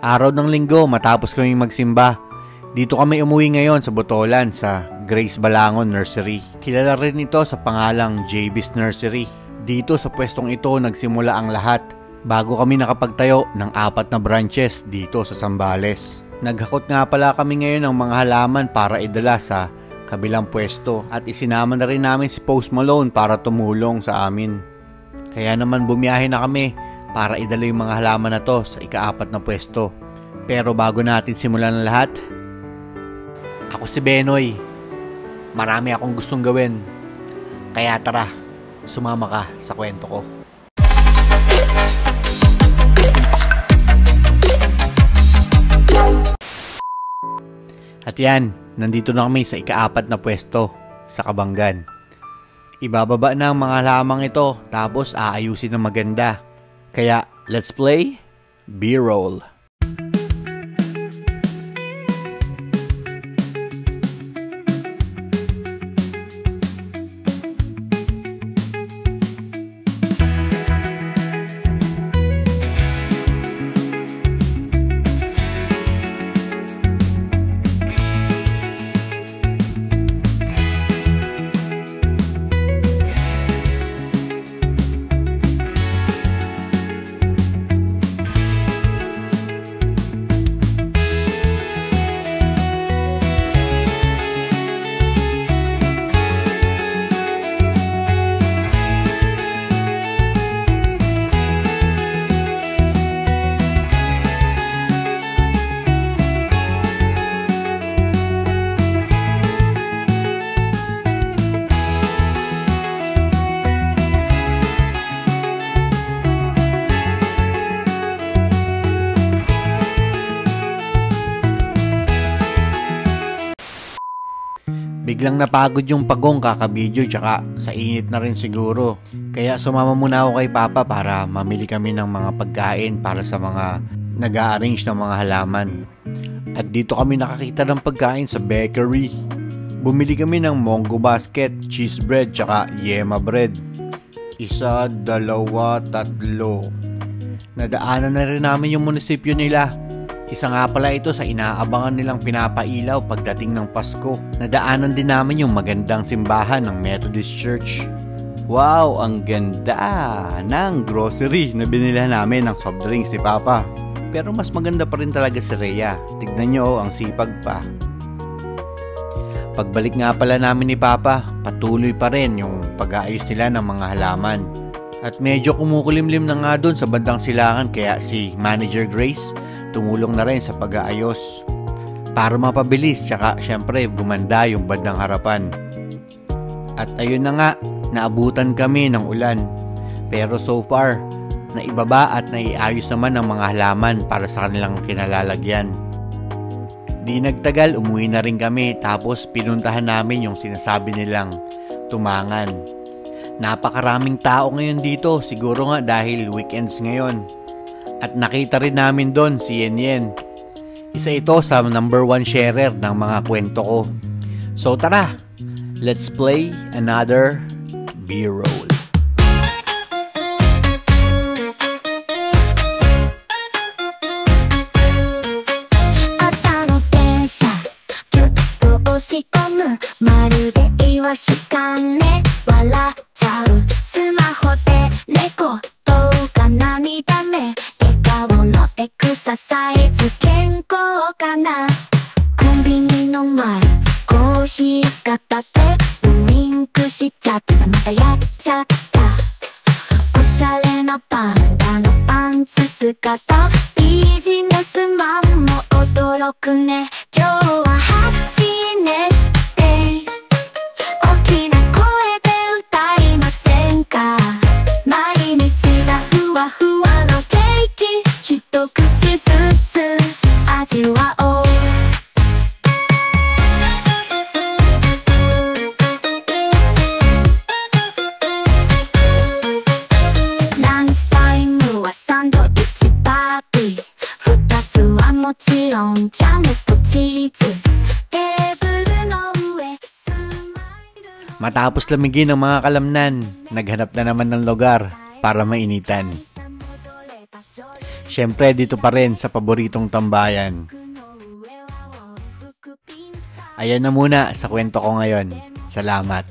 Araw ng linggo matapos kaming magsimba. Dito kami umuwi ngayon sa Botolan sa Grace Balangon Nursery. Kilala rin ito sa pangalang JB's Nursery. Dito sa pwestong ito nagsimula ang lahat bago kami nakapagtayo ng 4 na branches dito sa Zambales. Naghakot nga pala kami ngayon ng mga halaman para idala sa kabilang pwesto at isinama na rin namin si Post Malone para tumulong sa amin. Kaya naman bumiyahe na kami para idala yung mga halaman na to sa ika-4 na pwesto. Pero bago natin simulan ang lahat, ako si Benoy. Marami akong gustong gawin. Kaya tara, sumama ka sa kwento ko. At yan, nandito na kami sa ika-4 na pwesto sa Kabanggan. Ibababa na ang mga halamang ito tapos aayusin ng maganda. Kaya let's play B-roll. Biglang napagod yung pagong kakabidyo tsaka sa init na rin siguro. Kaya sumama muna ako kay Papa para mamili kami ng mga pagkain para sa mga nag-a-arrange ng mga halaman. At dito kami nakakita ng pagkain sa bakery. Bumili kami ng Mongo basket, cheese bread tsaka yema bread. 1, 2, 3. Nadaanan na rin namin yung munisipyo nila. Isa nga pala ito sa inaabangan nilang pinapailaw pagdating ng Pasko. Nadaanan din namin yung magandang simbahan ng Methodist Church. Wow, ang ganda ng grocery na binila namin ng soft drinks ni Papa. Pero mas maganda pa rin talaga si Rhea. Tignan nyo, ang sipag pa. Pagbalik nga pala namin ni Papa, patuloy pa rin yung pag-aayos nila ng mga halaman. At medyo kumukulimlim na nga doon sa bandang silangan kaya si Manager Grace tumulong na rin sa pag-aayos para mapabilis tsaka syempre gumanda yung bandang harapan. At ayun na nga, naabutan kami ng ulan. Pero so far, naibaba at naiayos naman ang mga halaman para sa kanilang kinalalagyan. Di nagtagal, umuwi na rin kami tapos pinuntahan namin yung sinasabi nilang tumangan. Napakaraming tao ngayon dito, siguro nga dahil weekends ngayon. At nakita rin namin doon si Yen Yen. Isa ito sa number 1 sharer ng mga kwento ko. So tara, let's play another B-roll. Matapos lamigin ng mga kalamnan, naghanap na naman ng lugar para mainitan. Syempre dito pa rin sa paboritong tambayan. Ayan na muna sa kwento ko ngayon. Salamat.